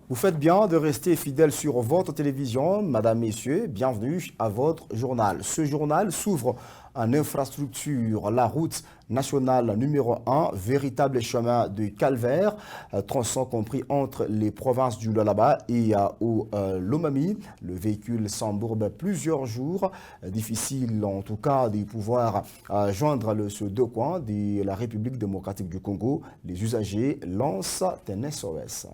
Vous faites bien de rester fidèle sur votre télévision. Madame, Messieurs, bienvenue à votre journal. Ce journal s'ouvre en infrastructure, la route nationale numéro 1, véritable chemin de calvaire, tronçon compris entre les provinces du Lualaba et au Lomami. Le véhicule s'embourbe plusieurs jours. Difficile en tout cas de pouvoir joindre ce deux coins de la République démocratique du Congo. Les usagers lancent un SOS.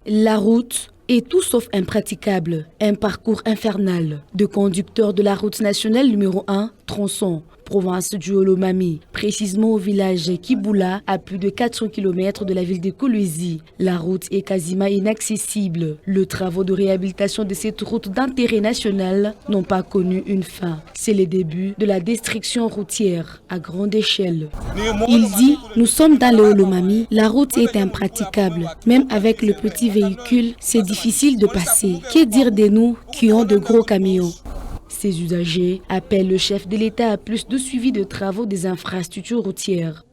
La route est tout sauf impraticable, un parcours infernal. De conducteurs de la route nationale numéro 1, tronçon, province du Olomami, précisément au village Kiboula, à plus de 400 km de la ville de Kolwezi. La route est quasiment inaccessible. Les travaux de réhabilitation de cette route d'intérêt national n'ont pas connu une fin. C'est le début de la destruction routière à grande échelle. Il dit, nous sommes dans le Olomami, la route est impraticable. Même avec le petit véhicule, c'est difficile de passer. Que dire de nous qui ont de gros camions? Ces usagers appellent le chef de l'État à plus de suivi de travaux des infrastructures routières.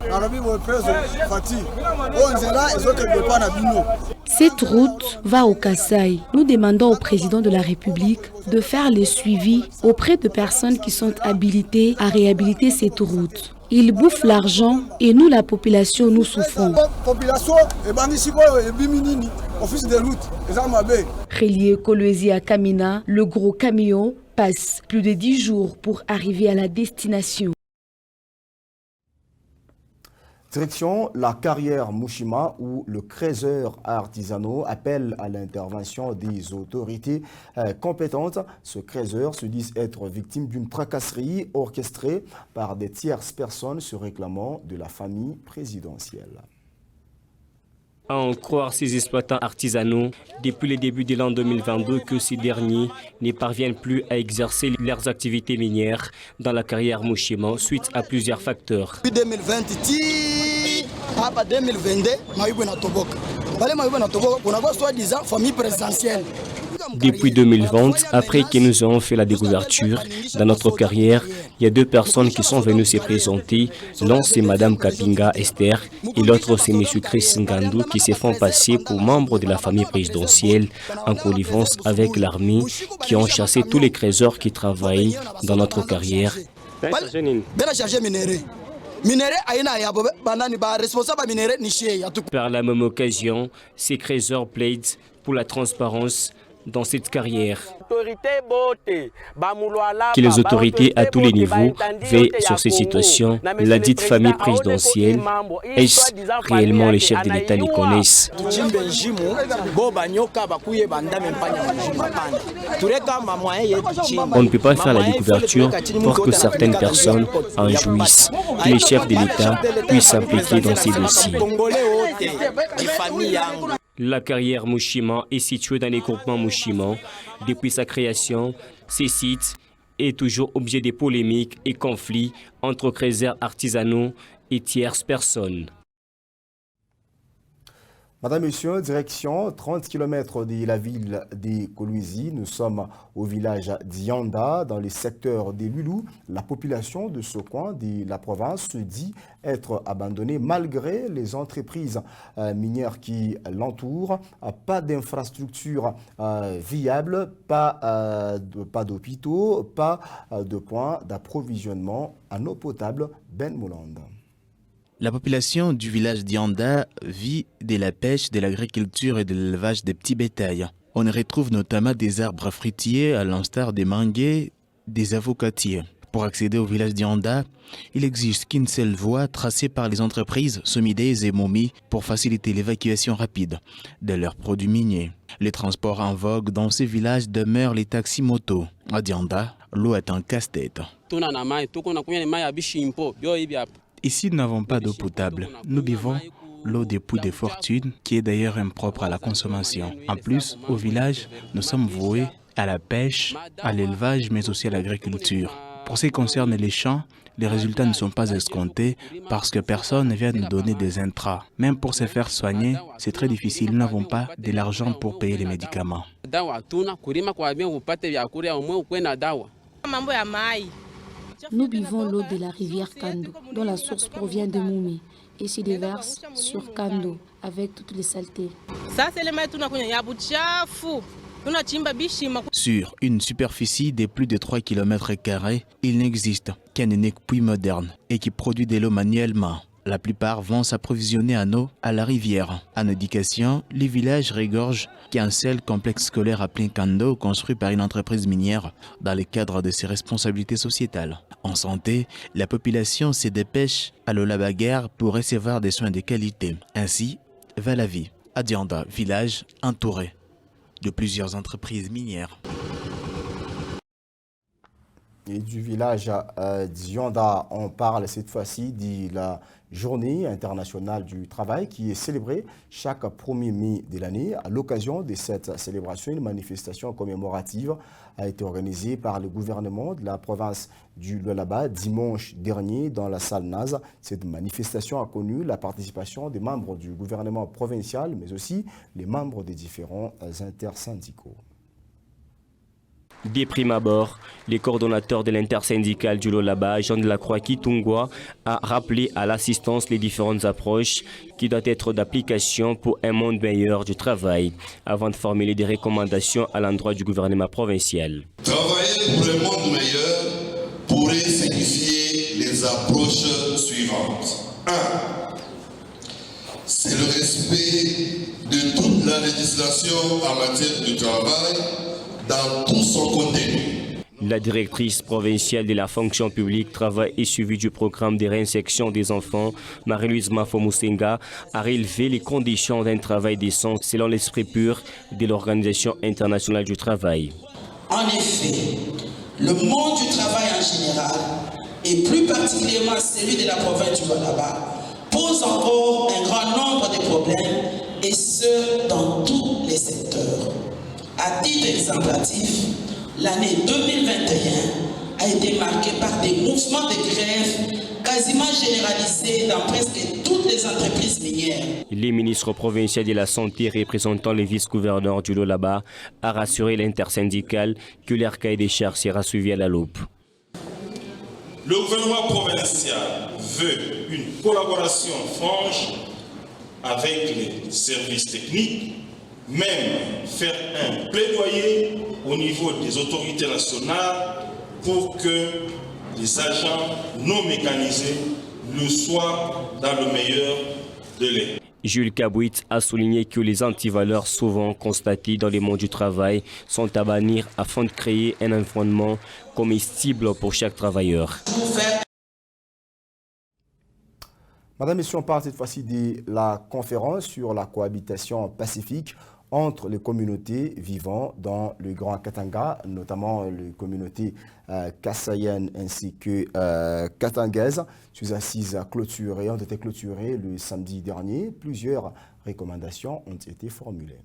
Cette route va au Kasaï. Nous demandons au président de la République de faire le suivi auprès de personnes qui sont habilitées à réhabiliter cette route. Ils bouffent l'argent et nous, la population, nous souffrons. Relié Kolwezi à Kamina, le gros camion passe plus de 10 jours pour arriver à la destination. Direction la carrière Mushima où le creuseur artisanaux appelle à l'intervention des autorités compétentes. Ce creuseur se dit être victime d'une tracasserie orchestrée par des tierces personnes se réclamant de la famille présidentielle. À en croire ces exploitants artisanaux, depuis le début de l'an 2022 que ces derniers ne parviennent plus à exercer leurs activités minières dans la carrière Mushima suite à plusieurs facteurs. Depuis 2020, à 2022, on a soi-disant famille présidentielle. Depuis 2020, après que nous avons fait la découverture dans notre carrière, il y a deux personnes qui sont venues se présenter. L'un c'est Madame Kapinga Esther et l'autre c'est M. Chris Ngandou qui se font passer pour membres de la famille présidentielle en connivence avec l'armée qui ont chassé tous les creuseurs qui travaillent dans notre carrière. Par la même occasion, ces creuseurs plaident pour la transparence dans cette carrière. Que les autorités à tous les niveaux veillent sur ces situations. La dite famille présidentielle, est-ce réellement les chefs de l'État les connaissent? On ne peut pas faire la découverture pour que certaines personnes en jouissent, que les chefs de l'État puissent s'impliquer dans ces dossiers. La carrière Mushima est située dans les groupements Mushima. Depuis sa création, ce site est toujours objet de polémiques et conflits entre creuseurs artisanaux et tierces personnes. Madame, Monsieur, direction 30 km de la ville de Kolwezi. Nous sommes au village d'Yanda, dans le secteur des Lulou. La population de ce coin de la province se dit être abandonnée malgré les entreprises minières qui l'entourent. Pas d'infrastructures viables, pas d'hôpitaux, pas de points d'approvisionnement en eau potable. Ben Mouland. La population du village d'Yanda vit de la pêche, de l'agriculture et de l'élevage des petits bétails. On y retrouve notamment des arbres fruitiers à l'instar des manguiers, des avocatiers. Pour accéder au village d'Yanda, il n'existe qu'une seule voie tracée par les entreprises Somidez et Momi pour faciliter l'évacuation rapide de leurs produits miniers. Les transports en vogue dans ces villages demeurent les taxis-motos. À Yanda, l'eau est un casse-tête. Ici, nous n'avons pas d'eau potable. Nous buvons l'eau des puits de fortune, qui est d'ailleurs impropre à la consommation. En plus, au village, nous sommes voués à la pêche, à l'élevage, mais aussi à l'agriculture. Pour ce qui concerne les champs, les résultats ne sont pas escomptés parce que personne ne vient nous donner des intrants. Même pour se faire soigner, c'est très difficile. Nous n'avons pas de l'argent pour payer les médicaments. Nous buvons l'eau de la rivière Kando, dont la source provient de Moumi, et s'y déverse sur Kando. avec toutes les saletés. Sur une superficie de plus de 3 km², il n'existe qu'un unique puits moderne et qui produit de l'eau manuellement. La plupart vont s'approvisionner en eau à la rivière. En éducation, les villages regorgent qu'un seul complexe scolaire appelé Kando, construit par une entreprise minière dans le cadre de ses responsabilités sociétales. En santé, la population se dépêche à l'Olabaguerre pour recevoir des soins de qualité. Ainsi va la vie à Dianda, village entouré de plusieurs entreprises minières. Et du village Dianda, on parle cette fois-ci de la Journée internationale du travail qui est célébrée chaque 1er mai de l'année. À l'occasion de cette célébration, une manifestation commémorative a été organisée par le gouvernement de la province du Lualaba dimanche dernier dans la salle Naz. Cette manifestation a connu la participation des membres du gouvernement provincial, mais aussi les membres des différents intersyndicaux. Des prime abord, les coordonnateurs de l'intersyndicale du Lualaba, Jean de la Croix Kitungwa, a rappelé à l'assistance les différentes approches qui doivent être d'application pour un monde meilleur du travail, avant de formuler des recommandations à l'endroit du gouvernement provincial. Travailler pour un monde meilleur pourrait signifier les approches suivantes. 1. C'est le respect de toute la législation en matière de travail dans tout son contenu. La directrice provinciale de la fonction publique, travail et suivi du programme de réinsertion des enfants, Marie-Louise Mafomusenga, a relevé les conditions d'un travail décent selon l'esprit pur de l'Organisation internationale du travail. En effet, le monde du travail en général, et plus particulièrement celui de la province du Lualaba, pose encore un grand nombre de problèmes, et ce, dans tous les secteurs. À titre exemplatif, l'année 2021 a été marquée par des mouvements de grève quasiment généralisés dans presque toutes les entreprises minières. Les ministres provinciaux de la Santé représentant les vice-gouverneurs du Lualaba a rassuré l'intersyndicale que leur cahier des charges sera suivi à la loupe. Le gouvernement provincial veut une collaboration franche avec les services techniques, même faire un plaidoyer au niveau des autorités nationales pour que les agents non mécanisés le soient dans le meilleur délai. Jules Kabouit a souligné que les antivaleurs souvent constatées dans le monde du travail sont à bannir afin de créer un environnement comestible pour chaque travailleur. Madame, Messieurs, on parle cette fois-ci de la conférence sur la cohabitation pacifique entre les communautés vivant dans le Grand Katanga, notamment les communautés kassayennes ainsi que katangaises. Ces assises ont été clôturées le samedi dernier. Plusieurs recommandations ont été formulées.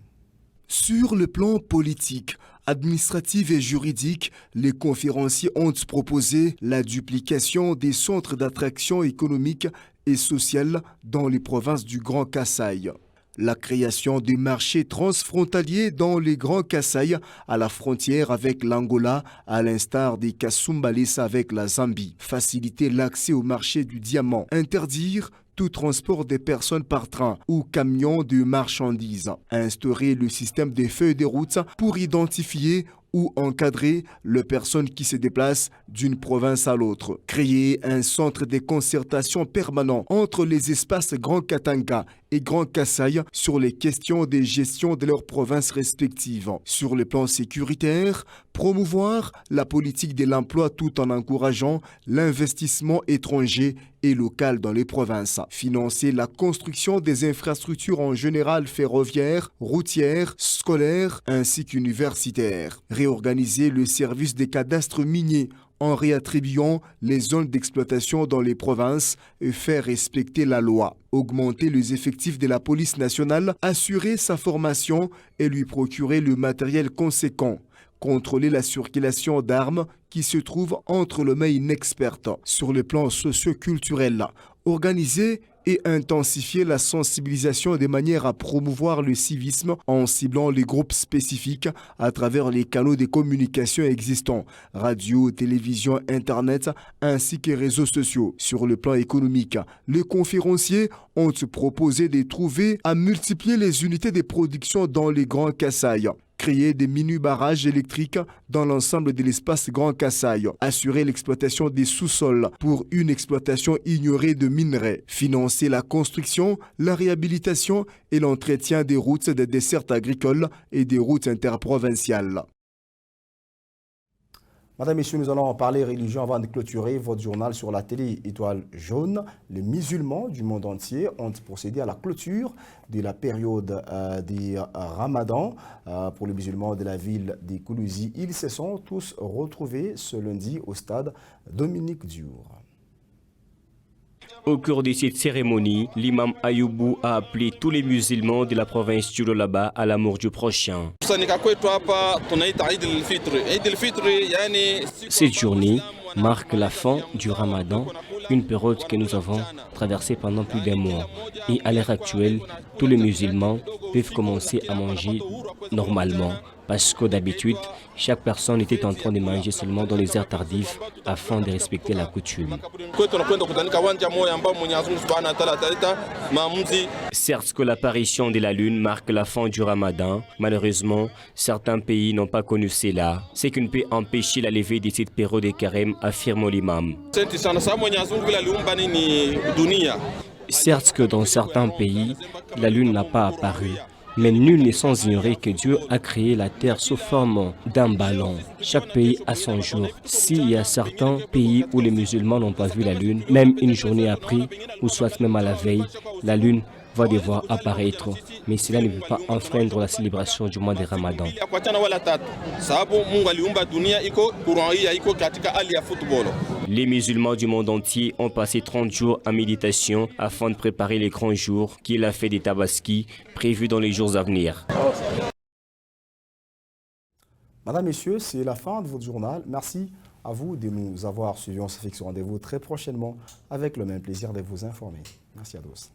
Sur le plan politique, administratif et juridique, les conférenciers ont proposé la duplication des centres d'attraction économique et sociale dans les provinces du Grand Kasaï. La création des marchés transfrontaliers dans les Grands Kasaï à la frontière avec l'Angola, à l'instar des Kasumbalesa avec la Zambie. Faciliter l'accès au marché du diamant. Interdire tout transport des personnes par train ou camion de marchandises. Instaurer le système des feuilles de route pour identifier ou encadrer les personnes qui se déplacent d'une province à l'autre. Créer un centre de concertation permanent entre les espaces Grand Katanga et Grand Kasaï sur les questions de gestion de leurs provinces respectives. Sur le plan sécuritaire, promouvoir la politique de l'emploi tout en encourageant l'investissement étranger et local dans les provinces. Financer la construction des infrastructures en général ferroviaires, routières, scolaires ainsi qu'universitaires. Réorganiser le service des cadastres miniers en réattribuant les zones d'exploitation dans les provinces et faire respecter la loi. Augmenter les effectifs de la police nationale, assurer sa formation et lui procurer le matériel conséquent. Contrôler la circulation d'armes qui se trouvent entre les mains inexpertes. Sur le plan socio-culturel, organiser et intensifier la sensibilisation de manière à promouvoir le civisme en ciblant les groupes spécifiques à travers les canaux de communication existants, radio, télévision, internet, ainsi que réseaux sociaux. Sur le plan économique, les conférenciers ont proposé de trouver à multiplier les unités de production dans les Grands Kasaï, créer des mini-barrages électriques dans l'ensemble de l'espace Grand Kasaï, assurer l'exploitation des sous-sols pour une exploitation ignorée de minerais, financer la construction, la réhabilitation et l'entretien des routes des dessertes agricoles et des routes interprovinciales. Madame, Messieurs, nous allons en parler religion avant de clôturer votre journal sur la télé Étoile Jaune. Les musulmans du monde entier ont procédé à la clôture de la période du Ramadan. Pour les musulmans de la ville de Koulouzi, ils se sont tous retrouvés ce lundi au stade Dominique Diour. Au cours de cette cérémonie, l'imam Ayoubou a appelé tous les musulmans de la province du Lualaba à l'amour du prochain. Cette journée marque la fin du Ramadan, une période que nous avons traversée pendant plus d'un mois. Et à l'heure actuelle, tous les musulmans peuvent commencer à manger normalement. Parce que d'habitude, chaque personne était en train de manger seulement dans les heures tardives afin de respecter la coutume. Certes que l'apparition de la lune marque la fin du Ramadan, malheureusement, certains pays n'ont pas connu cela. C'est qu'une peut empêcher la levée de cette période de carême, affirme l'imam. Certes que dans certains pays, la lune n'a pas apparu. Mais nul n'est sans ignorer que Dieu a créé la terre sous forme d'un ballon. Chaque pays a son jour. S'il y a certains pays où les musulmans n'ont pas vu la lune, même une journée après, ou soit même à la veille, la lune va devoir apparaître. Mais cela ne peut pas enfreindre la célébration du mois de Ramadan. Les musulmans du monde entier ont passé 30 jours en méditation afin de préparer les grands jours qui est la fête des Tabaski prévue dans les jours à venir. Madame, Messieurs, c'est la fin de votre journal. Merci à vous de nous avoir suivis. On se fixe au rendez-vous très prochainement avec le même plaisir de vous informer. Merci à tous.